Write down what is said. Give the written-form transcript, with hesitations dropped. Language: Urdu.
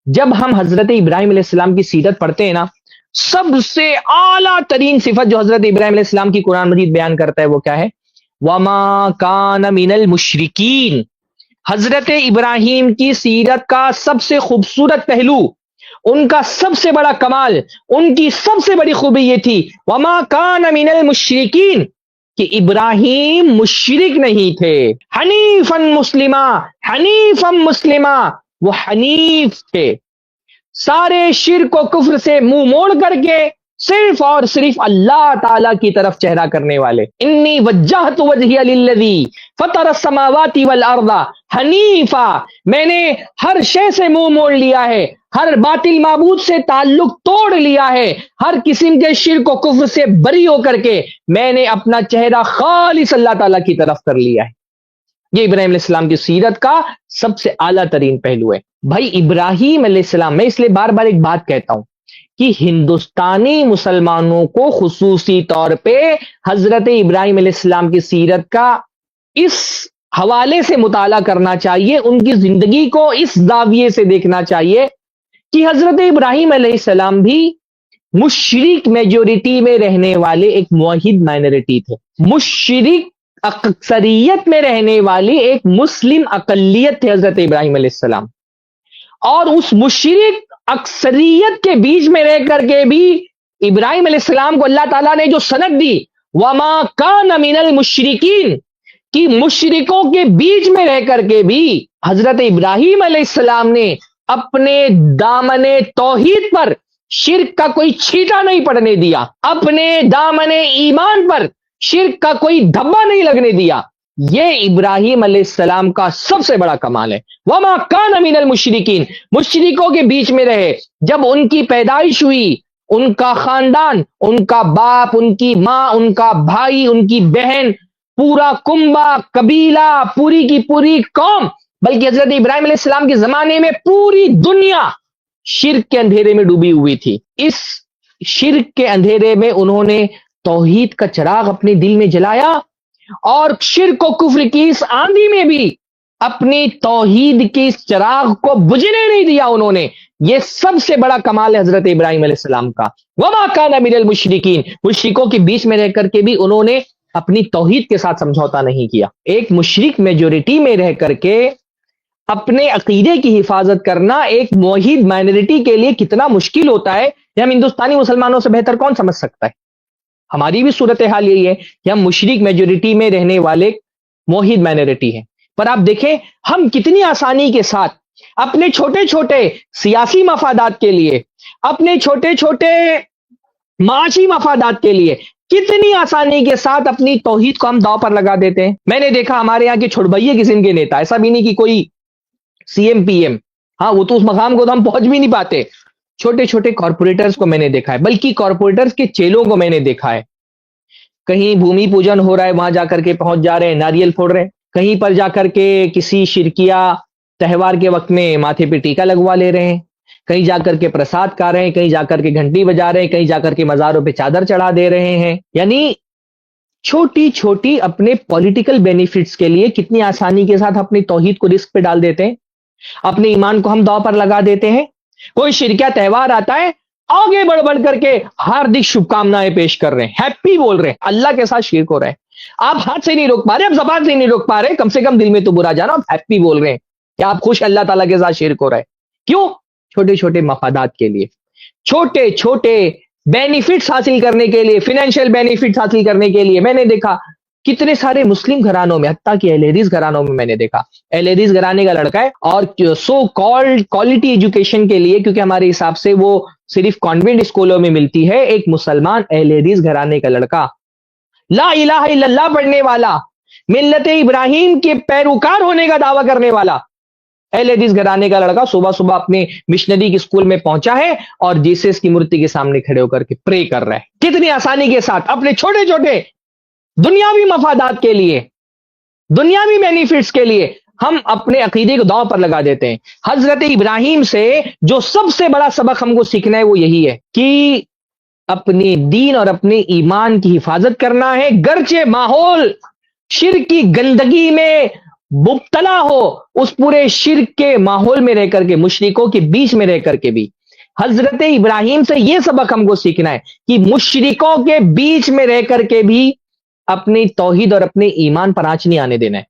جب ہم حضرت ابراہیم علیہ السلام کی سیرت پڑھتے ہیں نا، سب سے اعلیٰ ترین صفت جو حضرت ابراہیم علیہ السلام کی قرآن مجید بیان کرتا ہے وہ کیا ہے؟ وَمَا كَانَ مِنَ الْمُشْرِكِينَ۔ حضرت ابراہیم کی سیرت کا سب سے خوبصورت پہلو، ان کا سب سے بڑا کمال، ان کی سب سے بڑی خوبی یہ تھی وَمَا كَانَ مِنَ الْمُشْرِكِينَ، کہ ابراہیم مشرک نہیں تھے، حنیفاً مسلمہ، حنیفاً مسلمہ، وہ حنیف تھے، سارے شرک و کفر سے منہ موڑ کر کے صرف اور صرف اللہ تعالی کی طرف چہرہ کرنے والے۔ انی وجہت وجہی للذی فطر السماوات والارض حنیفا، میں نے ہر شے سے منہ موڑ لیا ہے، ہر باطل معبود سے تعلق توڑ لیا ہے، ہر قسم کے شرک و کفر سے بری ہو کر کے میں نے اپنا چہرہ خالص اللہ تعالی کی طرف کر لیا ہے۔ یہ ابراہیم علیہ السلام کی سیرت کا سب سے اعلیٰ ترین پہلو ہے۔ بھائی ابراہیم علیہ السلام، میں اس لیے بار بار ایک بات کہتا ہوں کہ ہندوستانی مسلمانوں کو خصوصی طور پہ حضرت ابراہیم علیہ السلام کی سیرت کا اس حوالے سے مطالعہ کرنا چاہیے، ان کی زندگی کو اس زاویے سے دیکھنا چاہیے کہ حضرت ابراہیم علیہ السلام بھی مشرک میجورٹی میں رہنے والے ایک موحد مائنورٹی تھے، مشرک اکثریت میں رہنے والی ایک مسلم اقلیت تھے حضرت ابراہیم علیہ السلام، اور اس مشرک اکثریت کے بیچ میں رہ کر کے بھی ابراہیم علیہ السلام کو اللہ تعالیٰ نے جو سند دی وَمَا كَانَ مِنَ الْمُشْرِكِينَ، کہ مشرکوں کے بیچ میں رہ کر کے بھی حضرت ابراہیم علیہ السلام نے اپنے دامن توحید پر شرک کا کوئی چھیٹا نہیں پڑنے دیا، اپنے دامن ایمان پر شرک کا کوئی دھبا نہیں لگنے دیا۔ یہ ابراہیم علیہ السلام کا سب سے بڑا کمال ہے۔ وَمَا كَانَ مِنَ الْمُشْرِكِينَ، مشرکوں کے بیچ میں رہے، جب ان کی پیدائش ہوئی، ان کا خاندان، ان کا باپ، ان کی ماں، ان کا بھائی، ان کی بہن، پورا کنبہ، قبیلہ، پوری کی پوری قوم، بلکہ حضرت ابراہیم علیہ السلام کے زمانے میں پوری دنیا شرک کے اندھیرے میں ڈوبی ہوئی تھی۔ اس شرک کے اندھیرے میں انہوں نے توحید کا چراغ اپنے دل میں جلایا، اور شرک و کفر کی اس آندھی میں بھی اپنی توحید کی اس چراغ کو بجھنے نہیں دیا انہوں نے۔ یہ سب سے بڑا کمال ہے حضرت ابراہیم علیہ السلام کا۔ وَمَا كَانَ مِنَ الْمُشْرِكِينَ، مشرکوں کے بیچ میں رہ کر کے بھی انہوں نے اپنی توحید کے ساتھ سمجھوتا نہیں کیا۔ ایک مشرک میجورٹی میں رہ کر کے اپنے عقیدے کی حفاظت کرنا ایک موحد مائنورٹی کے لیے کتنا مشکل ہوتا ہے، یہ ہم ہندوستانی مسلمانوں سے بہتر کون سمجھ سکتا ہے۔ ہماری بھی صورتحال یہی ہے کہ ہم مشرک میجورٹی میں رہنے والے موحد مائنورٹی ہیں، پر آپ دیکھیں ہم کتنی آسانی کے ساتھ اپنے چھوٹے چھوٹے سیاسی مفادات کے لیے، اپنے چھوٹے چھوٹے معاشی مفادات کے لیے کتنی آسانی کے ساتھ اپنی توحید کو ہم داؤ پر لگا دیتے ہیں۔ میں نے دیکھا ہمارے یہاں کے چھڑبئیے قسم کے نیتا، ایسا بھی نہیں کہ کوئی سی ایم پی ایم، ہاں وہ تو اس مقام کو تو ہم پہنچ بھی نہیں پاتے، چھوٹے چھوٹے کارپوریٹرز کو میں نے دیکھا ہے، بلکہ کارپوریٹرز کے چیلوں کو میں نے دیکھا ہے، کہیں بھومی پوجن ہو رہا ہے وہاں جا کر کے پہنچ جا رہے ہیں، ناریل پھوڑ رہے ہیں، کہیں پر جا کر کے کسی شرکیہ تہوار کے وقت میں ماتھے پہ ٹیکا لگوا لے رہے ہیں، کہیں جا کر کے پرساد کھا رہے ہیں، کہیں جا کر کے گھنٹی بجا رہے ہیں، کہیں جا کر کے مزاروں پہ چادر چڑھا دے رہے ہیں۔ یعنی چھوٹی چھوٹی اپنے پولیٹیکل بینیفٹس کے لیے کتنی آسانی کے ساتھ اپنی توحید کو رسک پہ ڈال دیتے ہیں، اپنے ایمان کو ہم داؤ پر لگا دیتے ہیں۔ کوئی شرکیہ تہوار آتا ہے، آگے بڑھ بڑھ کر کے ہاردک شبھ کامنائیں پیش کر رہے ہیں، ہیپی بول رہے ہیں، اللہ کے ساتھ شرک ہو رہے ہیں۔ آپ ہاتھ سے نہیں روک پا رہے، آپ زبان سے نہیں روک پا رہے، کم سے کم دل میں تو برا جانا، آپ ہیپی بول رہے ہیں کہ آپ خوش اللہ تعالیٰ کے ساتھ شرک ہو رہا ہے۔ کیوں؟ چھوٹے چھوٹے مفادات کے لیے، چھوٹے چھوٹے بینیفٹس حاصل کرنے کے لیے، فائنینشیل بینیفٹس حاصل کرنے کے لیے۔ میں نے دیکھا کتنے سارے مسلم گھرانوں میں، حتیٰ کہ اہل حدیث گھرانوں میں نے دیکھا، اہل حدیث گھرانے کا لڑکا ہے اور سو کالڈ کوالٹی ایجوکیشن کے لیے، کیونکہ ہمارے حساب سے وہ صرف کانوینٹ اسکولوں میں ملتی ہے، ایک مسلمان اہل حدیث گھرانے کا لڑکا، لا الہ الا اللہ پڑھنے والا، ملت ابراہیم کے پیروکار ہونے کا دعویٰ کرنے والا اہل حدیث گھرانے کا لڑکا صبح صبح اپنے مشنری کے اسکول میں پہنچا ہے اور جیسس کی مورتی کے سامنے کھڑے ہو کر کے پرے کر رہا ہے، کتنی آسانی کے ساتھ اپنے چھوٹے چھوٹے دنیاوی مفادات کے لیے، دنیاوی بینیفٹس کے لیے ہم اپنے عقیدے کو داؤ پر لگا دیتے ہیں۔ حضرت ابراہیم سے جو سب سے بڑا سبق ہم کو سیکھنا ہے وہ یہی ہے کہ اپنے دین اور اپنے ایمان کی حفاظت کرنا ہے، گرچہ ماحول شرک کی گندگی میں مبتلا ہو اس پورے شرک کے ماحول میں رہ کر کے، مشرکوں کے بیچ میں رہ کر کے بھی. حضرت ابراہیم سے یہ سبق ہم کو سیکھنا ہے کہ مشرکوں کے بیچ میں رہ کر کے بھی اپنی توحید اور اپنے ایمان پر آنچ نہیں آنے دینا ہے.